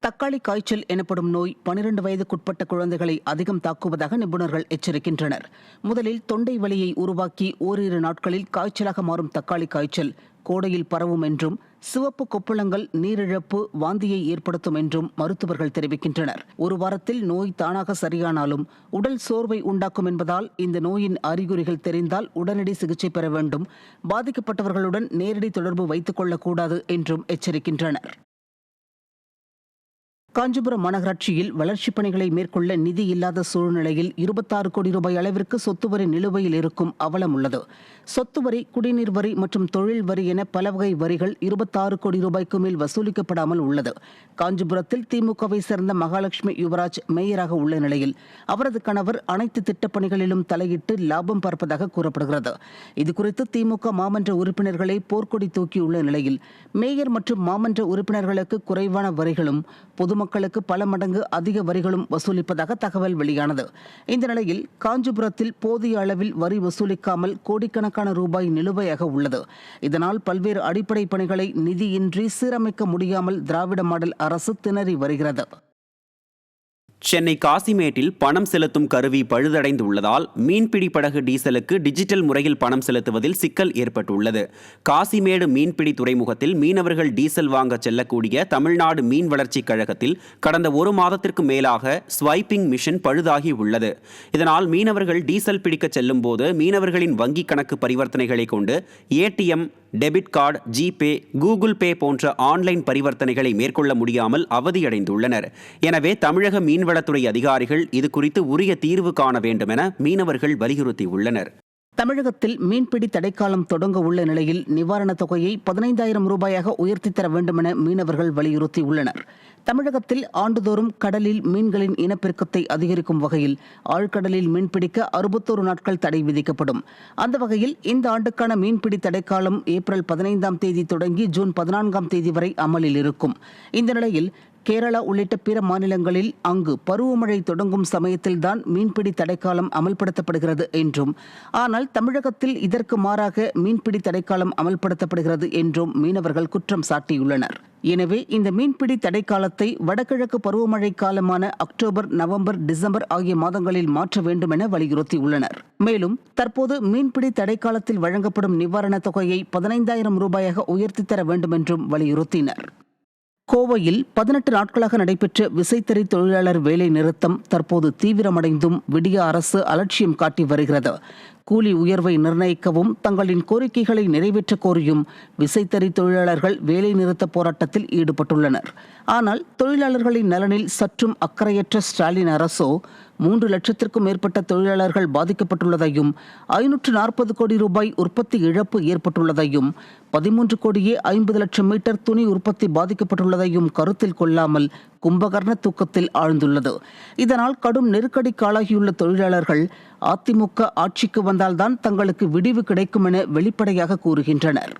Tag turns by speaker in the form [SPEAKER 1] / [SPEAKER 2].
[SPEAKER 1] தக்காளி காய்ச்சல் எனப்படும் நோய் 12 வயதுக்குட்பட்ட குழந்தைகளை அதிகம் தாக்குவதாக நிபுணர்கள் எச்சரிக்கின்றனர். முதலில் தொண்டை வலியை உருவாக்கி ஓரிரு நாட்களில் காய்ச்சலாக மாறும் தக்காளி காய்ச்சல் கோடையில் பரவும் என்றும், சிவப்பு கொப்பளங்கள், நீரிழப்பு, வாந்தியை ஏற்படுத்தும் என்றும் மருத்துவர்கள் தெரிவிக்கின்றனர். ஒரு வாரத்தில் நோய் தானாக சரியானாலும் உடல் சோர்வை உண்டாக்கும் என்பதால் இந்த நோயின் அறிகுறிகள் தெரிந்தால் உடனடி சிகிச்சை பெற வேண்டும். பாதிக்கப்பட்டவர்களுடன் நேரடி தொடர்பு வைத்துக் கொள்ளக்கூடாது என்றும் எச்சரிக்கின்றனர். காஞ்சிபுரம் மாநகராட்சியில் வளர்ச்சிப் பணிகளை மேற்கொள்ள நிதி இல்லாத சூழ்நிலையில் 26 கோடி ரூபாய் அளவிற்கு சொத்து வரி நிலுவையில் இருக்கும் அவலம் உள்ளது. சொத்து வரி, குடிநீர் வரி மற்றும் தொழில் வரி என பல வகை வரிகள் 26 கோடி ரூபாய்க்கு மேல் வசூலிக்கப்படாமல் உள்ளது. காஞ்சிபுரத்தில் திமுகவை சேர்ந்த மகாலட்சுமி யுவராஜ் மேயராக உள்ள நிலையில் அவரது கணவர் அனைத்து திட்டப்பணிகளிலும் தலையிட்டு லாபம் பார்ப்பதாக கூறப்படுகிறது. இதுகுறித்து திமுக மாமன்ற உறுப்பினர்களை போர்க்கொடி தூக்கியுள்ள நிலையில் மேயர் மற்றும் மாமன்ற உறுப்பினர்களுக்கு குறைவான வரிகளும் பொதுமக்களுக்கு பல மடங்கு அதிக வரிகளும் வசூலிப்பதாக தகவல் வெளியானது. இந்த நிலையில் காஞ்சிபுரத்தில் போதிய அளவில் வரி வசூலிக்காமல் கோடிக்கணக்கான ரூபாய் நிலுவையாக உள்ளது. இதனால் பல்வேறு அடிப்படை பணிகளை நிதியின்றி சீரமைக்க முடியாமல் திராவிட மாடல் அரசு திணறி வருகிறது.
[SPEAKER 2] சென்னை காசிமேட்டில் பணம் செலுத்தும் கருவி பழுதடைந்துள்ளதால் மீன்பிடி படகு டீசலுக்கு டிஜிட்டல் முறையில் பணம் செலுத்துவதில் சிக்கல் ஏற்பட்டுள்ளது. காசிமேடு மீன்பிடி துறைமுகத்தில் மீனவர்கள் டீசல் வாங்க செல்லக்கூடிய தமிழ்நாடு மீன் வளர்ச்சிக் கழகத்தில் கடந்த ஒரு மாதத்திற்கு மேலாக ஸ்வைப்பிங் மிஷின் பழுதாகி உள்ளது. இதனால் மீனவர்கள் டீசல் பிடிக்க செல்லும் போது மீனவர்களின் வங்கிக் கணக்கு பரிவர்த்தனைகளை கொண்டு ATM, debit card, GPay, Google Pay போன்ற ஆன்லைன் பரிவர்த்தனைகளை மேற்கொள்ள முடியாமல் அவதியடைந்துள்ளனர். எனவே தமிழக மீன்வளத்துறை அதிகாரிகள் இது குறித்து உரிய தீர்வு காண வேண்டும் என மீனவர்கள் வலியுறுத்தியுள்ளனர்.
[SPEAKER 1] தமிழகத்தில் மீன்பிடி தடைக்காலம் தொடங்க உள்ள நிலையில் நிவாரணத் தொகையை 15,000 ரூபாயாக உயர்த்தி தர வேண்டும் என மீனவர்கள் வலியுறுத்தியுள்ளனர். தமிழகத்தில் ஆண்டுதோறும் கடலில் மீன்களின் இனப்பெருக்கத்தை அதிகரிக்கும் வகையில் ஆழ்கடலில் மீன்பிடிக்க 61 நாட்கள் தடை விதிக்கப்படும். அந்த வகையில் இந்த ஆண்டுக்கான மீன்பிடி தடைக்காலம் ஏப்ரல் 15ஆம் தேதி தொடங்கி ஜூன் 14ஆம் தேதி வரை அமலில் இருக்கும். இந்த நிலையில் கேரளா உள்ளிட்ட பிற மாநிலங்களில் அங்கு பருவமழை தொடங்கும் சமயத்தில்தான் மீன்பிடி தடைக்காலம் அமல்படுத்தப்படுகிறது என்றும், ஆனால் தமிழகத்தில் இதற்கு மாறாக மீன்பிடி தடைக்காலம் அமல்படுத்தப்படுகிறது என்றும் மீனவர்கள் குற்றம் சாட்டியுள்ளனர். எனவே இந்த மீன்பிடி தடைக்காலத்தை வடகிழக்கு பருவமழை காலமான அக்டோபர், நவம்பர், டிசம்பர் ஆகிய மாதங்களில் மாற்ற வேண்டும் என வலியுறுத்தியுள்ளனர். மேலும் தற்போது மீன்பிடி தடைக்காலத்தில் வழங்கப்படும் நிவாரணத் தொகையை 15,000 ரூபாயாக உயர்த்தி தர வேண்டும் என்றும் வலியுறுத்தினர். கோவையில் 18 நாட்களாக நடைபெற்ற விசைத்தறி தொழிலாளர் வேலை நிறுத்தம் தற்போது தீவிரமடைந்தும் விடிய அரசு அலட்சியம் காட்டி வருகிறது. கூலி உயர்வை நிர்ணயிக்கவும் தங்களின் கோரிக்கைகளை நிறைவேற்ற கோரியும் விசைத்தறி தொழிலாளர்கள் வேலை நிறுத்த போராட்டத்தில் ஈடுபட்டுள்ளனர். ஆனால் தொழிலாளர்களின் நலனில் சற்றும் அக்கறையற்ற ஸ்டாலின் அரசோ 3 லட்சத்திற்கும் மேற்பட்ட தொழிலாளர்கள் பாதிக்கப்பட்டுள்ளதையும், 540 கோடி ரூபாய் உற்பத்தி இழப்பு ஏற்பட்டுள்ளதையும், 13 கோடியே 50 லட்சம் மீட்டர் துணி உற்பத்தி பாதிக்கப்பட்டுள்ளதையும் கருத்தில் கொள்ளாமல் கும்பகர்ண தூக்கத்தில் ஆழ்ந்துள்ளது. இதனால் கடும் நெருக்கடிக்கு ஆளாகியுள்ள தொழிலாளர்கள் அதிமுக ஆட்சிக்கு வந்தால்தான் தங்களுக்கு விடிவு கிடைக்கும் என வெளிப்படையாக கூறுகின்றனர்.